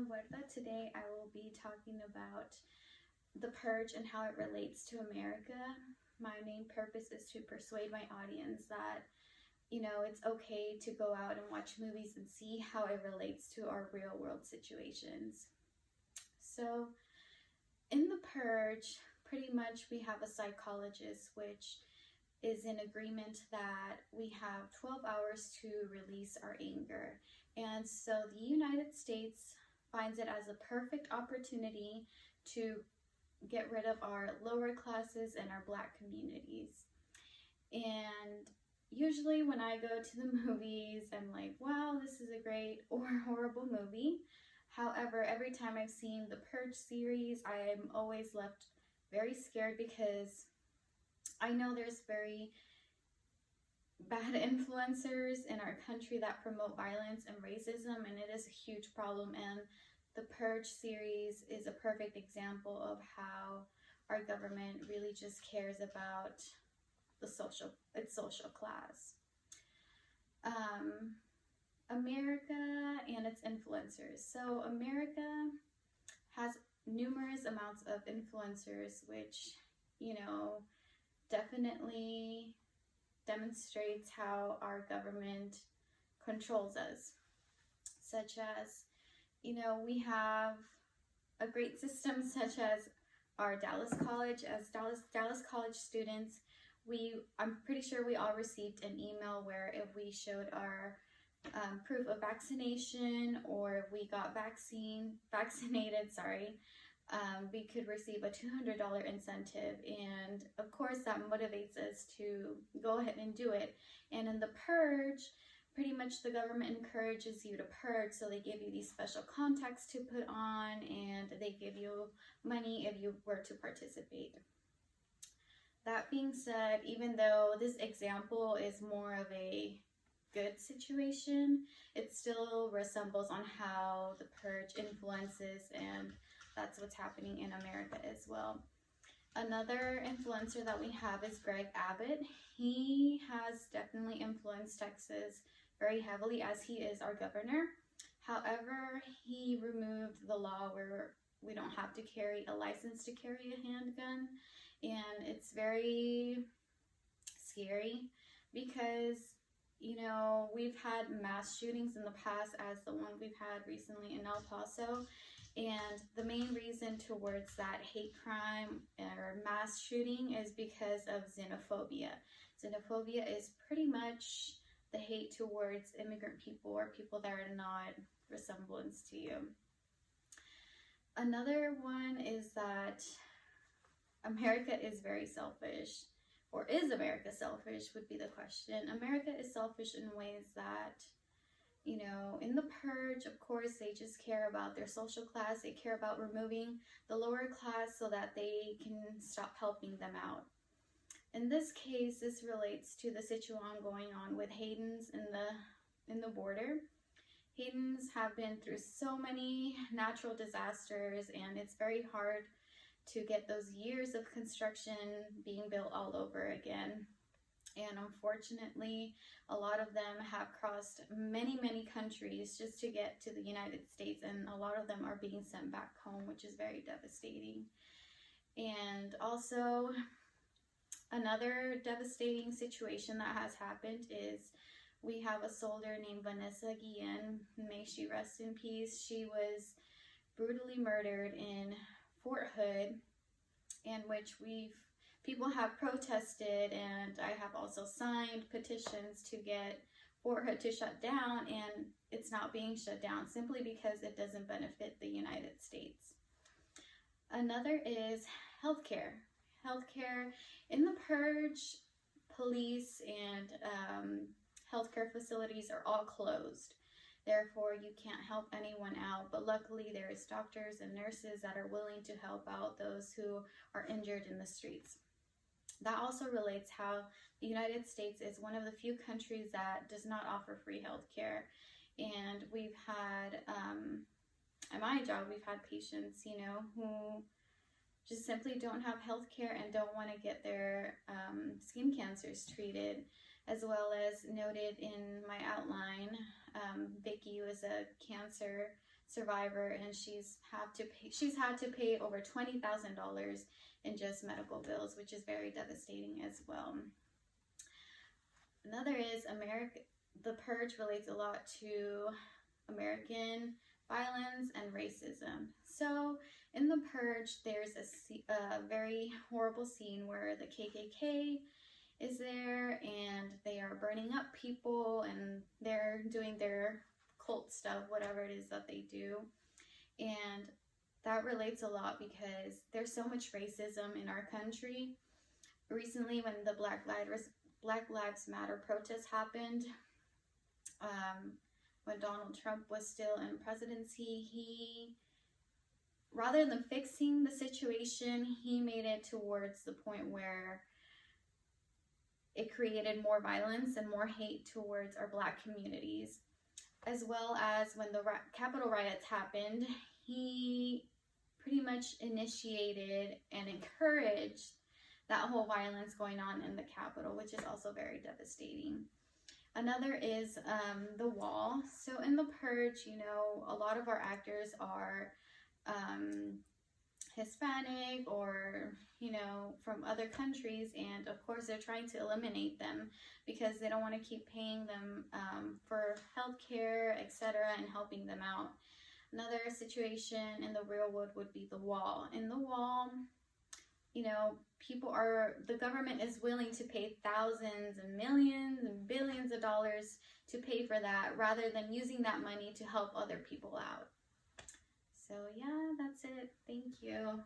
Huerta. Today I will be talking about the purge and how it relates to America. My main purpose is to persuade my audience that, it's okay to go out and watch movies and see how it relates to our real world situations. So, in the purge, pretty much we have a psychologist which is in agreement that we have 12 hours to release our anger. And so the United States finds it as a perfect opportunity to get rid of our lower classes and our Black communities. And usually when I go to the movies, I'm like, wow, this is a great or horrible movie. However, every time I've seen the Purge series, I'm always left very scared because I know there's very bad influencers in our country that promote violence and racism, and it is a huge problem. And the Purge series is a perfect example of how our government really just cares about its social class. America and its influencers. So America has numerous amounts of influencers, which, definitely demonstrates how our government controls us, such as, we have a great system such as our Dallas College. As Dallas College students, I'm pretty sure we all received an email where if we showed our proof of vaccination or if we got vaccinated, we could receive a $200 incentive, and of course that motivates us to go ahead and do it. And in the purge, pretty much the government encourages you to purge, so they give you these special contacts to put on, and they give you money if you were to participate. That being said, even though this example is more of a good situation, it still resembles on how the purge influences, and that's what's happening in America as well. Another influencer that we have is Greg Abbott. He has definitely influenced Texas very heavily as he is our governor. However, he removed the law where we don't have to carry a license to carry a handgun, and it's very scary because we've had mass shootings in the past, as the one we've had recently in El Paso, and the main reason towards that hate crime or mass shooting is because of xenophobia. Xenophobia is pretty much the hate towards immigrant people or people that are not resemblance to you. Another one is that America is very selfish. Or is America selfish would be the question. America is selfish in ways that, in the purge, of course, they just care about their social class. They care about removing the lower class so that they can stop helping them out. In this case, this relates to the situation going on with Haitians in the border. Haitians have been through so many natural disasters, and it's very hard to get those years of construction being built all over again. And unfortunately, a lot of them have crossed many, many countries just to get to the United States, and a lot of them are being sent back home, which is very devastating. And also, another devastating situation that has happened is we have a soldier named Vanessa Guillen. May she rest in peace. She was brutally murdered in Fort Hood, in which people have protested, and I have also signed petitions to get Fort Hood to shut down, and it's not being shut down simply because it doesn't benefit the United States. Another is healthcare. Healthcare in the purge, police and healthcare facilities are all closed. Therefore, you can't help anyone out, but luckily there is doctors and nurses that are willing to help out those who are injured in the streets. That also relates how the United States is one of the few countries that does not offer free health care. And we've had, at my job, we've had patients, who just simply don't have health care and don't want to get their skin cancers treated. As well as noted in my outline, Vicky was a cancer survivor, and she's had to pay over $20,000 in just medical bills, which is very devastating as well. Another is the purge relates a lot to American violence and racism. So in the purge, there's a very horrible scene where the KKK is there, and they are burning up people, and they're doing their cult stuff, whatever it is that they do. And that relates a lot because there's so much racism in our country. Recently, when the Black Lives Matter protests happened, when Donald Trump was still in presidency, he, rather than fixing the situation, he made it towards the point where it created more violence and more hate towards our Black communities. As well as when the Capitol riots happened, he pretty much initiated and encouraged that whole violence going on in the Capitol, which is also very devastating. Another is the wall. So in the purge, you know, a lot of our actors are Hispanic or, you know, from other countries, and of course they're trying to eliminate them because they don't want to keep paying them for healthcare, etc., and helping them out. Another situation in the real world would be the wall. In the wall, you know, the government is willing to pay thousands and millions and billions of dollars to pay for that, rather than using that money to help other people out. So yeah, that's it. Thank you.